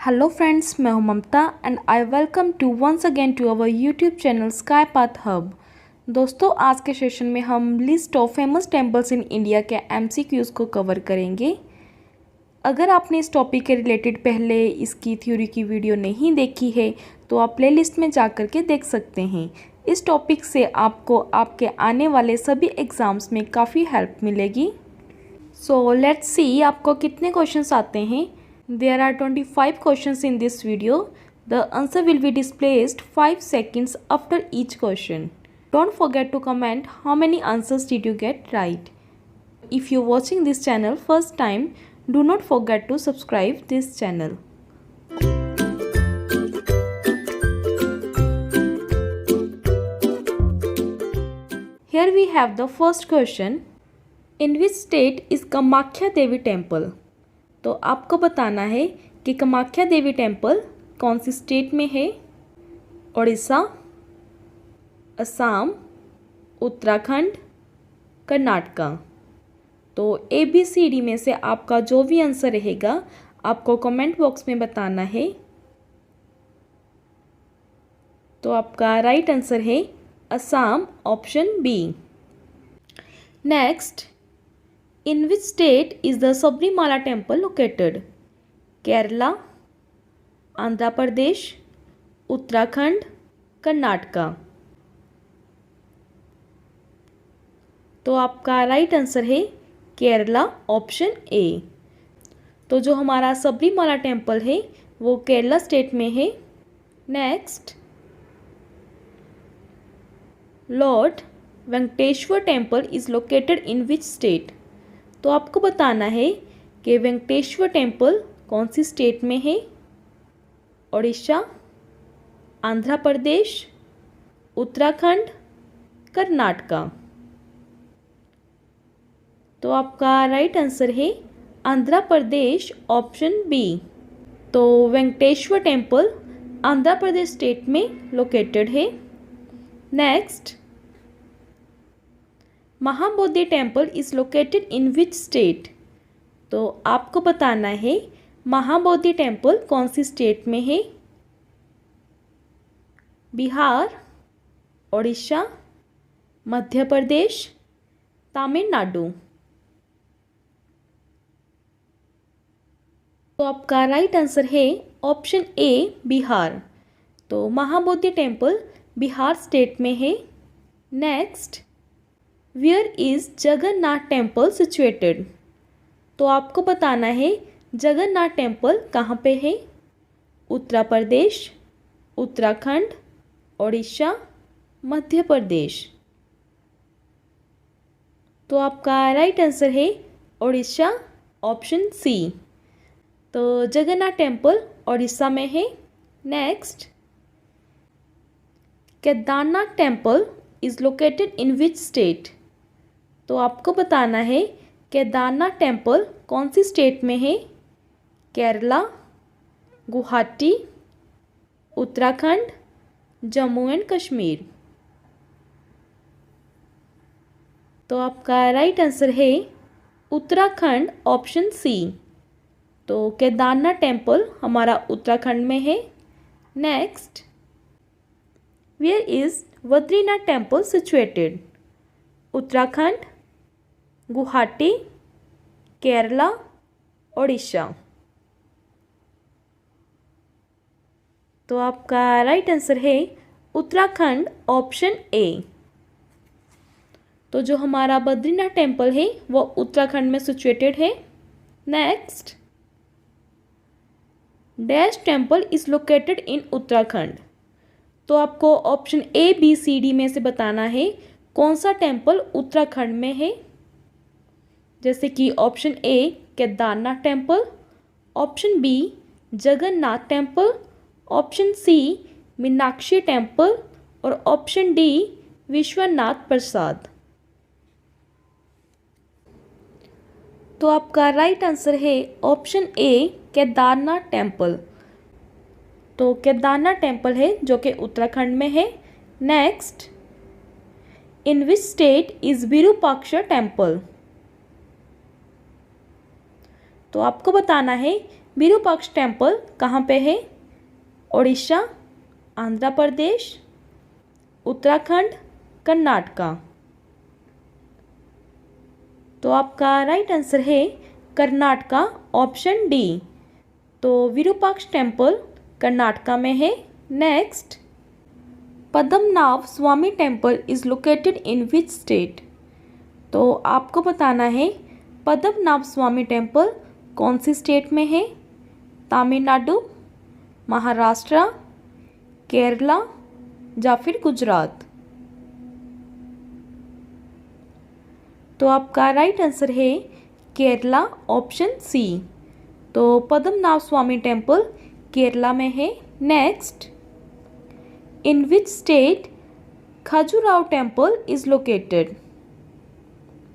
Hello friends, मैं हूं Mamta and I welcome to once again to our YouTube channel Sky Path Hub. दोस्तों, आज के सेशन में हम list of famous temples in India के एमसीक्यूज़ को कवर करेंगे। अगर आपने इस टॉपिक के रिलेटेड पहले इसकी थ्योरी की वीडियो नहीं देखी है तो आप प्लेलिस्ट में जा कर के देख सकते हैं। इस टॉपिक से आपको आपके आने वाले सभी एग्ज़ाम्स में काफ़ी हेल्प मिलेगी। सो लेट्स सी आपको कितने क्वेश्चंस आते हैं। There are 25 questions in this video. The answer will be displayed 5 seconds after each question. Don't forget to comment how many answers did you get right. If you're watching this channel first time, do not forget to subscribe this channel. Here we have the first question. In which state is Kamakhya Devi temple? तो आपको बताना है कि कामाख्या देवी temple कौन सी state में है। उड़ीसा, असम, उत्तराखंड, कर्नाटका। तो ABCD में से आपका जो भी आंसर रहेगा आपको कमेंट बॉक्स में बताना है। तो आपका राइट आंसर है Assam, option B. Next, in which state is the Sabrimala temple located? Kerala, Andhra Pradesh, Uttarakhand, Karnataka. तो आपका राइट आंसर है केरला, ऑप्शन ए। तो जो हमारा सबरीमाला टेम्पल है वो केरला स्टेट में है। Next, lord Venkateshwara temple is located in which state? तो आपको बताना है कि वेंकटेश्वर टेम्पल कौन सी स्टेट में है। उड़ीसा, आंध्र प्रदेश, उत्तराखंड, कर्नाटका। तो आपका राइट आंसर है आंध्र प्रदेश, ऑप्शन बी। तो वेंकटेश्वर टेम्पल आंध्र प्रदेश स्टेट में लोकेटेड है। Next, Mahabodhi temple is located in which state? तो आपको बताना है महाबोधि टेम्पल कौन सी स्टेट में है। बिहार, उड़ीसा, मध्य प्रदेश, तमिलनाडु। तो आपका राइट आंसर है ऑप्शन ए, बिहार। तो महाबोधि टेम्पल बिहार स्टेट में है। Next, where is Jagannath temple situated? तो आपको बताना है जगन्नाथ टेम्पल कहाँ पे है। उत्तर प्रदेश, उत्तराखंड, उड़ीसा, मध्य प्रदेश। तो आपका राइट आंसर है उड़ीसा, ऑप्शन सी। तो जगन्नाथ टेम्पल उड़ीसा में है। Next, Kedarnath temple is located in which state? तो आपको बताना है केदारनाथ टेम्पल कौन सी स्टेट में है। केरला, गुवाहाटी, उत्तराखंड, जम्मू एंड कश्मीर। तो आपका राइट आंसर है उत्तराखंड, ऑप्शन सी। तो केदारनाथ टेम्पल हमारा उत्तराखंड में है। Next, where is Badrinath temple situated? Uttarakhand, Guwahati, Kerala, Orissa. तो आपका राइट आंसर है उत्तराखंड, ऑप्शन ए। तो जो हमारा बद्रीनाथ टेम्पल है वो उत्तराखंड में सिचुएटेड है। Next, dash temple is located इन उत्तराखंड? तो आपको ऑप्शन ABCD में से बताना है कौन सा टेम्पल उत्तराखंड में है। जैसे कि option A Kedarnath temple, option B Jagannath temple, option C Meenakshi temple और ऑप्शन डी विश्वनाथ प्रसाद। तो आपका राइट आंसर है ऑप्शन ए केदारनाथ टेम्पल। तो केदारनाथ टेम्पल है जो कि उत्तराखंड में है। Next, in which state is Virupaksha temple? तो आपको बताना है विरूपाक्ष टेम्पल कहाँ पे है? ओडिशा, आंध्र प्रदेश, उत्तराखंड, कर्नाटका। तो आपका राइट आंसर है कर्नाटका, ऑप्शन डी। तो विरूपाक्ष टेम्पल कर्नाटका में है। Next, Padmanabha Swami temple is located in which state? तो आपको बताना है पद्मनाभ स्वामी टेम्पल कौन सी स्टेट में है? तमिलनाडु, महाराष्ट्र, केरला या फिर गुजरात। तो आपका राइट आंसर है केरला, ऑप्शन सी। तो पद्मनाभ स्वामी टेम्पल केरला में है। Next, in which state Khajuraho temple is located?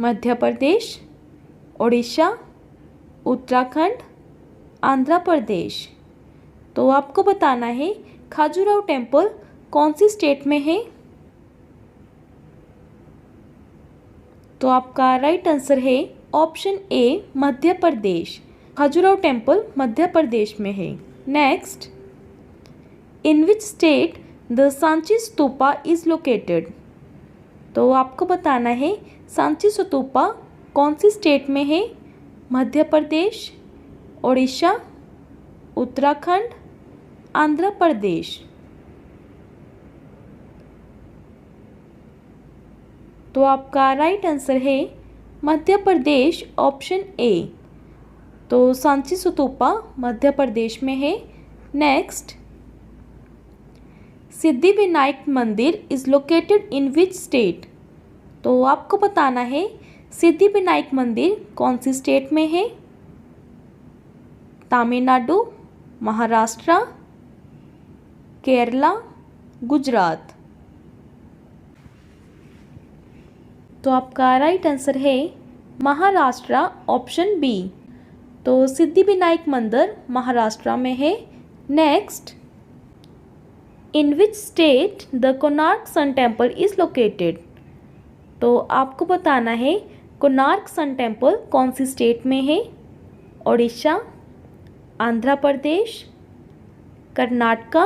Madhya Pradesh, Odisha, Uttarakhand, Andhra Pradesh. तो आपको बताना है खजुराहो टेम्पल कौन सी स्टेट में है? तो आपका राइट आंसर है option A, Madhya Pradesh. Khajuraho temple Madhya Pradesh में है। Next, in which state the Sanchi Stupa is located? तो आपको बताना है सांची स्तूपा कौन सी स्टेट में है? मध्य प्रदेश, ओडिशा, उत्तराखंड, आंध्र प्रदेश। तो आपका राइट आंसर है मध्य प्रदेश, ऑप्शन ए। तो सांची स्तूपा मध्य प्रदेश में है। नेक्स्ट, सिद्धिविनायक मंदिर is located in which state? तो आपको बताना है सिद्धिविनायक मंदिर कौन सी स्टेट में है? तमिलनाडु, महाराष्ट्र, केरला, गुजरात। तो आपका राइट आंसर है महाराष्ट्र, ऑप्शन बी। तो सिद्धिविनायक मंदिर महाराष्ट्र में है। Next, in which state the Konark sun temple is located? तो आपको बताना है कोणार्क सन टेम्पल कौन सी स्टेट में है? ओडिशा, आंध्र प्रदेश, कर्नाटका,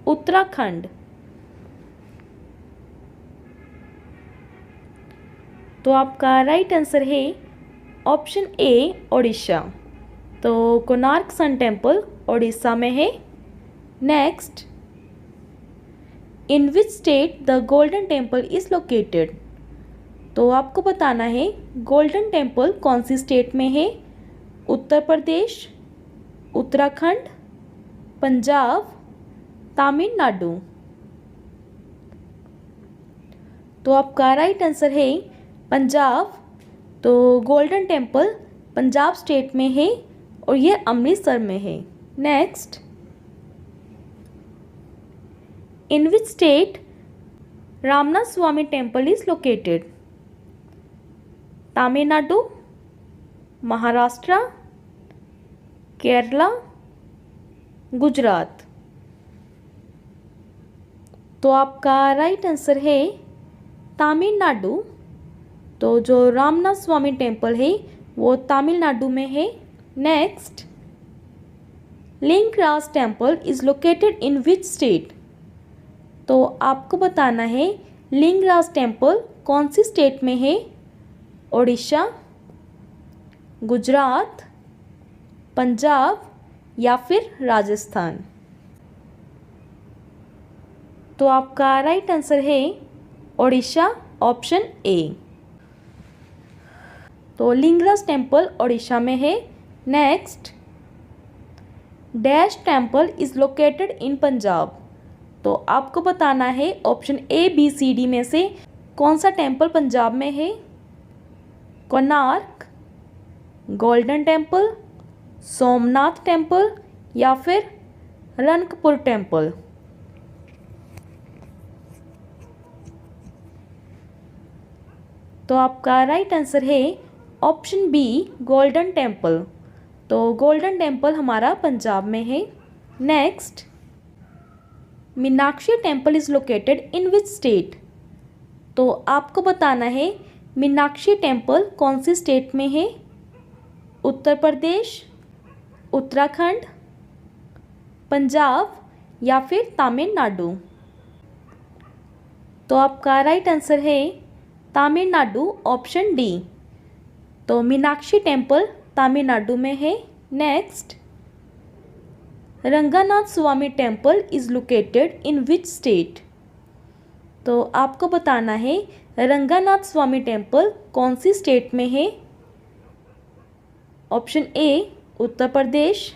उत्तराखंड। तो आपका राइट आंसर है ऑप्शन ए, ओडिशा। तो कोणार्क सन टेम्पल ओडिशा में है। Next, in which state the golden temple is located? तो आपको बताना है गोल्डन टेम्पल कौन सी स्टेट में है? उत्तर प्रदेश, उत्तराखंड, पंजाब, तमिलनाडु। तो आपका राइट आंसर है पंजाब। तो गोल्डन टेम्पल पंजाब स्टेट में है और ये अमृतसर में है। Next, in which state Ramnath Swami temple is located? Tamil Nadu, Maharashtra, Kerala, Gujarat. तो आपका राइट आंसर है तमिलनाडु। तो जो रामनाथ स्वामी टेम्पल है वो तमिलनाडु में है। Next, Lingaraj temple is located in which state? तो आपको बताना है लिंगराज टेम्पल कौन सी स्टेट में है? ओडिशा, गुजरात, पंजाब या फिर राजस्थान। तो आपका राइट आंसर है ओडिशा, ऑप्शन ए। तो लिंगराज टेम्पल ओडिशा में है। Next, dash temple is located in Punjab? तो आपको बताना है option A, B, C, D में से कौन सा टेम्पल पंजाब में है? Konark, golden temple, Somnath temple या फिर रणकपुर टेम्पल। तो आपका राइट आंसर है ऑप्शन बी, गोल्डन टेम्पल। तो गोल्डन टेम्पल हमारा पंजाब में है। Next, Meenakshi temple is located in which state? तो आपको बताना है मीनाक्षी टेम्पल कौन सी स्टेट में है? उत्तर प्रदेश, उत्तराखंड, पंजाब या फिर तमिलनाडु। तो आपका राइट आंसर है तमिलनाडु, ऑप्शन डी। तो मीनाक्षी टेम्पल तमिलनाडु में है। Next, Ranganath Swami temple is located in which state. तो आपको बताना है रंगनाथ स्वामी टेम्पल कौन सी स्टेट में है। Option A Uttar Pradesh,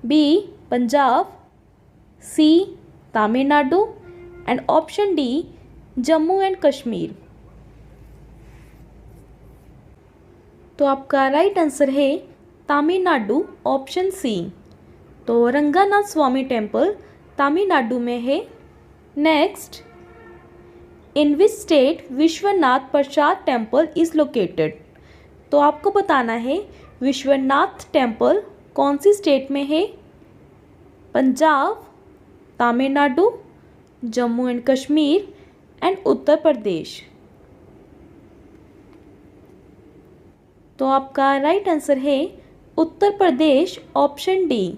B Punjab, C Tamil Nadu and option D Jammu and Kashmir. तो आपका राइट आंसर है तमिलनाडु, ऑप्शन सी। तो रंगनाथ स्वामी टेम्पल तमिलनाडु में है। Next, in which state Vishwanath Prasad temple is located. तो आपको बताना है विश्वनाथ टेम्पल कौन सी स्टेट में है। Punjab, Tamil Nadu, Jammu and Kashmir and Uttar Pradesh. तो आपका राइट आंसर है उत्तर प्रदेश, ऑप्शन डी।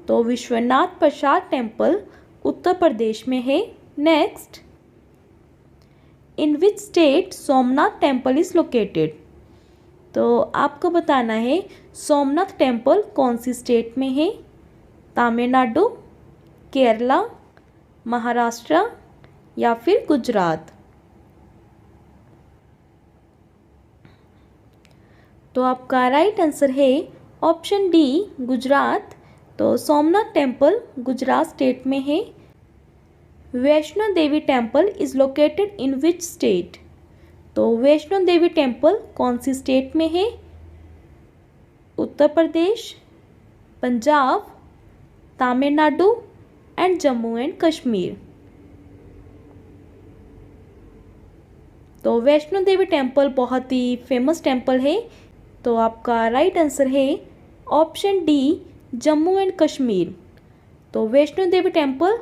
तो विश्वनाथ प्रसाद टेम्पल उत्तर प्रदेश में है। Next, in which state Somnath temple is located. तो आपको बताना है सोमनाथ टेम्पल कौन सी स्टेट में है। तमिलनाडु, केरला, महाराष्ट्र या फिर गुजरात। तो आपका राइट आंसर है ऑप्शन डी, गुजरात। तो सोमनाथ टेम्पल गुजरात स्टेट में है। Vaishno Devi temple is located in which state. तो वैष्णो देवी टेम्पल कौन सी स्टेट में है। Uttar Pradesh, Punjab, Tamil Nadu and Jammu and Kashmir. तो वैष्णो देवी टेम्पल बहुत ही फेमस टेम्पल है। तो आपका राइट आंसर है option D, Jammu and Kashmir. तो वैष्णो देवी टेम्पल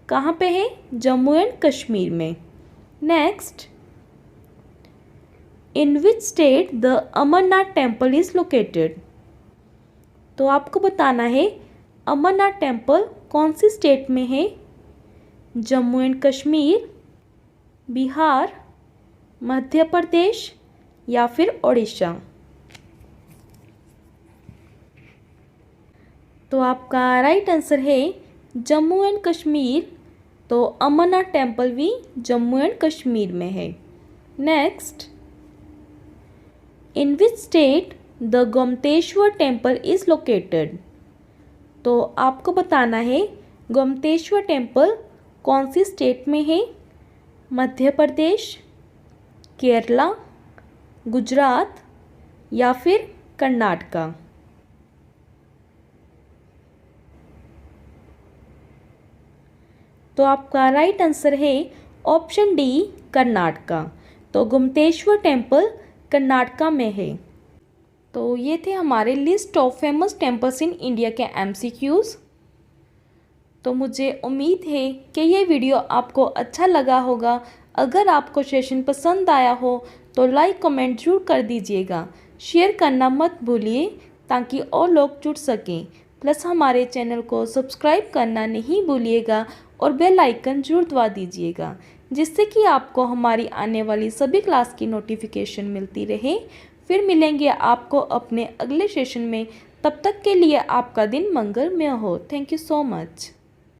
कहाँ पे है। जम्मू एंड कश्मीर में। Next, in which state the Amarnath temple is located. तो आपको बताना है अमरनाथ टेम्पल कौन सी स्टेट में है। जम्मू एंड कश्मीर, बिहार, मध्य प्रदेश या फिर उड़ीसा। तो आपका राइट आंसर है जम्मू एंड कश्मीर। तो अमरनाथ टेम्पल भी जम्मू एंड कश्मीर में है। Next, in which state the Gomateshwara temple is located. तो आपको बताना है गोमतेश्वर टेम्पल कौन सी स्टेट में है। मध्य प्रदेश, केरला, गुजरात या फिर कर्नाटका। तो आपका राइट आंसर है ऑप्शन डी, कर्नाटका। तो गोमतेश्वर टेम्पल कर्नाटका में है। तो ये थे हमारे list of famous temples in India के MCQs। तो मुझे उम्मीद है कि ये वीडियो आपको अच्छा लगा होगा। अगर आपको सेशन पसंद आया हो तो लाइक कमेंट जरूर कर दीजिएगा। शेयर करना मत भूलिए ताकि और लोग जुड़ सकें। प्लस हमारे चैनल को सब्सक्राइब करना नहीं भूलिएगा और बेल आइकन जरूर दबा दीजिएगा, जिससे कि आपको हमारी आने वाली सभी क्लास की नोटिफिकेशन मिलती रहे। फिर मिलेंगे आपको अपने अगले सेशन में। तब तक के लिए आपका दिन मंगलमय हो। Thank you so much.